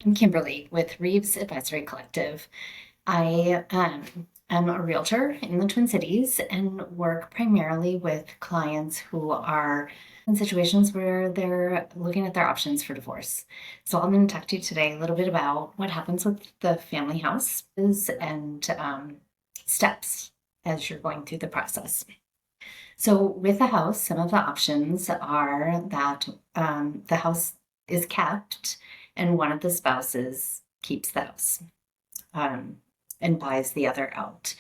I'm Kimberly with Reeves Advisory Collective. I am a realtor in the Twin Cities and work primarily with clients who are in situations where they're looking at their options for divorce. So I'm going to talk to you today a little bit about what happens with the family house and steps as you're going through the process. So with the house, some of the options are that the house is kept and one of the spouses keeps the house um, and buys the other out.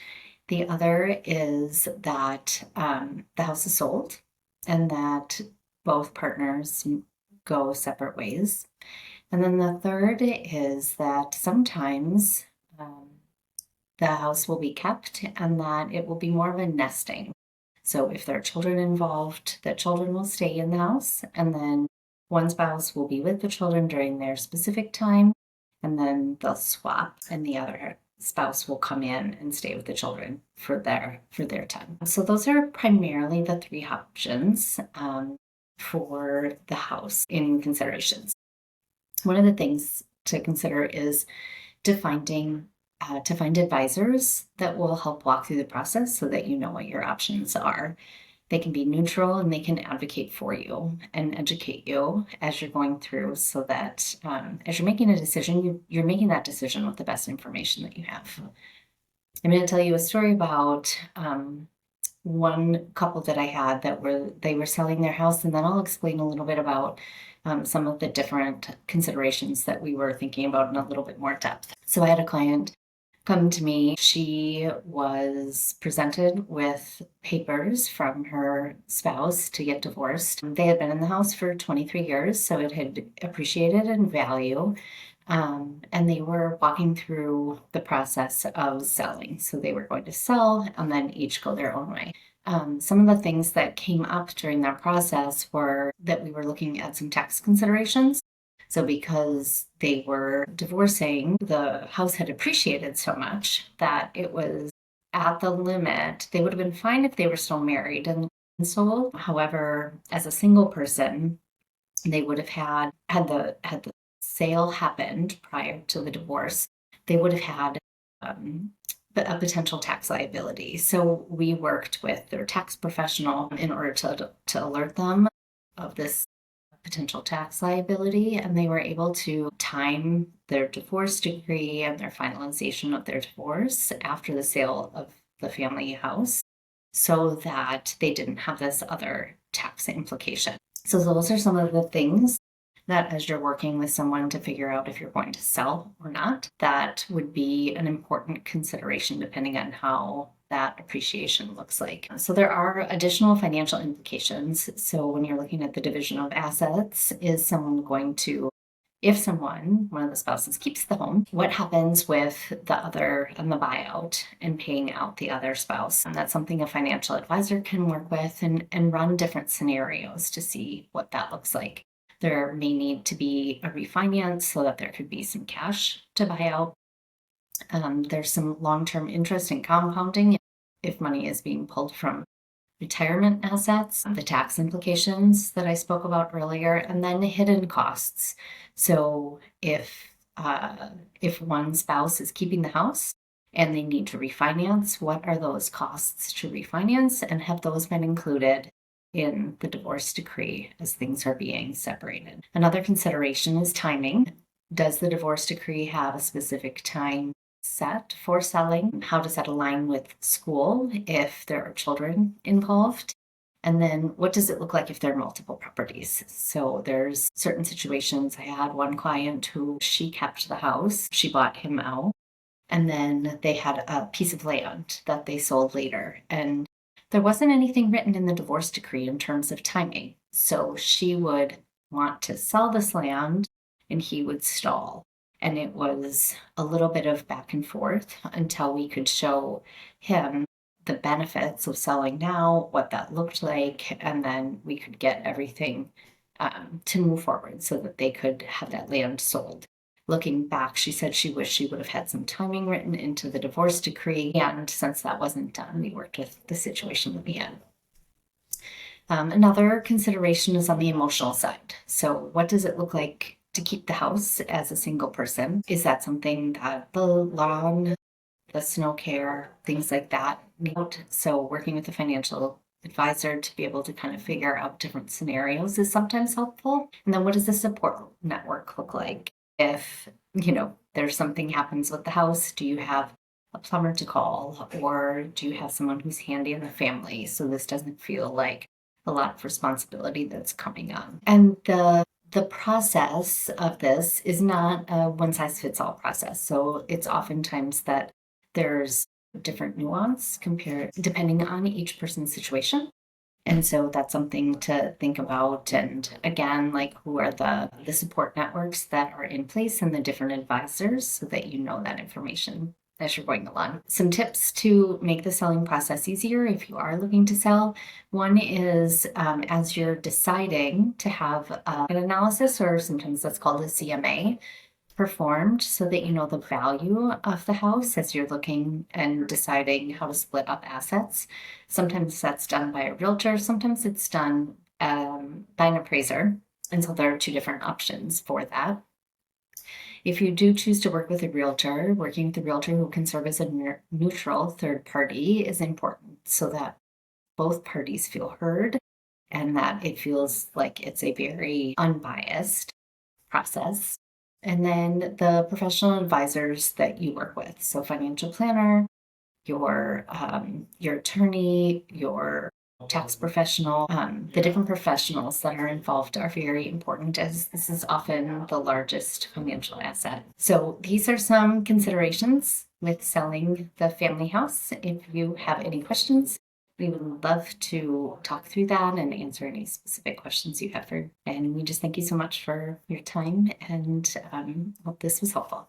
The other is that the house is sold and that both partners go separate ways. And then the third is that sometimes the house will be kept and that it will be more of a nesting. So if there are children involved, the children will stay in the house, and then one spouse will be with the children during their specific time, and then they'll swap, and the other spouse will come in and stay with the children for their time. So those are primarily the three options for the house in considerations. One of the things to consider is defining to find advisors that will help walk through the process so that you know what your options are. They can be neutral and they can advocate for you and educate you as you're going through so that as you're making a decision, you're making that decision with the best information that you have. I'm going to tell you a story about one couple that I had they were selling their house, and then I'll explain a little bit about some of the different considerations that we were thinking about in a little bit more depth. So I had a client come to me. She was presented with papers from her spouse to get divorced. They had been in the house for 23 years, so it had appreciated in value. And they were walking through the process of selling. So they were going to sell and then each go their own way. Some of the things that came up during that process were that we were looking at some tax considerations. So because they were divorcing, the house had appreciated so much that it was at the limit. They would have been fine if they were still married and sold. However, as a single person, they would have had the sale happened prior to the divorce, they would have had a potential tax liability. So we worked with their tax professional in order to alert them of this potential tax liability, and they were able to time their divorce decree and their finalization of their divorce after the sale of the family house so that they didn't have this other tax implication. So those are some of the things that as you're working with someone to figure out if you're going to sell or not, that would be an important consideration depending on how that appreciation looks like. So there are additional financial implications. So when you're looking at the division of assets, is someone going to, if one of the spouses keeps the home, what happens with the other and the buyout and paying out the other spouse? And that's something a financial advisor can work with and run different scenarios to see what that looks like. There may need to be a refinance so that there could be some cash to buy out. There's some long-term interest in compounding if money is being pulled from retirement assets, the tax implications that I spoke about earlier, and then hidden costs. So if one spouse is keeping the house and they need to refinance, what are those costs to refinance, and have those been included in the divorce decree as things are being separated? Another consideration is timing. Does the divorce decree have a specific time set for selling? How does that align with school if there are children involved? And then what does it look like if there are multiple properties? So there's certain situations. I had one client who she kept the house, she bought him out, and then they had a piece of land that they sold later. And there wasn't anything written in the divorce decree in terms of timing. So she would want to sell this land and he would stall. And it was a little bit of back and forth until we could show him the benefits of selling now, what that looked like, and then we could get everything to move forward so that they could have that land sold. Looking back, she said she wished she would have had some timing written into the divorce decree, and since that wasn't done, we worked with the situation that we had. Another consideration is on the emotional side. So what does it look like to keep the house as a single person? Is that something that the lawn, the snow care, things like that need? So working with a financial advisor to be able to kind of figure out different scenarios is sometimes helpful. And then what does the support network look like? If, there's something happens with the house, do you have a plumber to call, or do you have someone who's handy in the family so this doesn't feel like a lot of responsibility that's coming on? And the process of this is not a one size fits all process. So it's oftentimes that there's different nuance compared depending on each person's situation. And so that's something to think about. And again, like who are the support networks that are in place and the different advisors so that you know that information as you're going along. Some tips to make the selling process easier if you are looking to sell. One is as you're deciding to have an analysis, or sometimes that's called a CMA, performed so that you know the value of the house as you're looking and deciding how to split up assets. Sometimes that's done by a realtor, sometimes it's done by an appraiser. And so there are two different options for that. If you do choose to work with a realtor, working with a realtor who can serve as a neutral third party is important so that both parties feel heard and that it feels like it's a very unbiased process. And then the professional advisors that you work with, so financial planner, your attorney, your tax professional, the different professionals that are involved are very important as this is often the largest financial asset. So these are some considerations with selling the family house. If you have any questions, we would love to talk through that and answer any specific questions you have. And we just thank you so much for your time and hope this was helpful.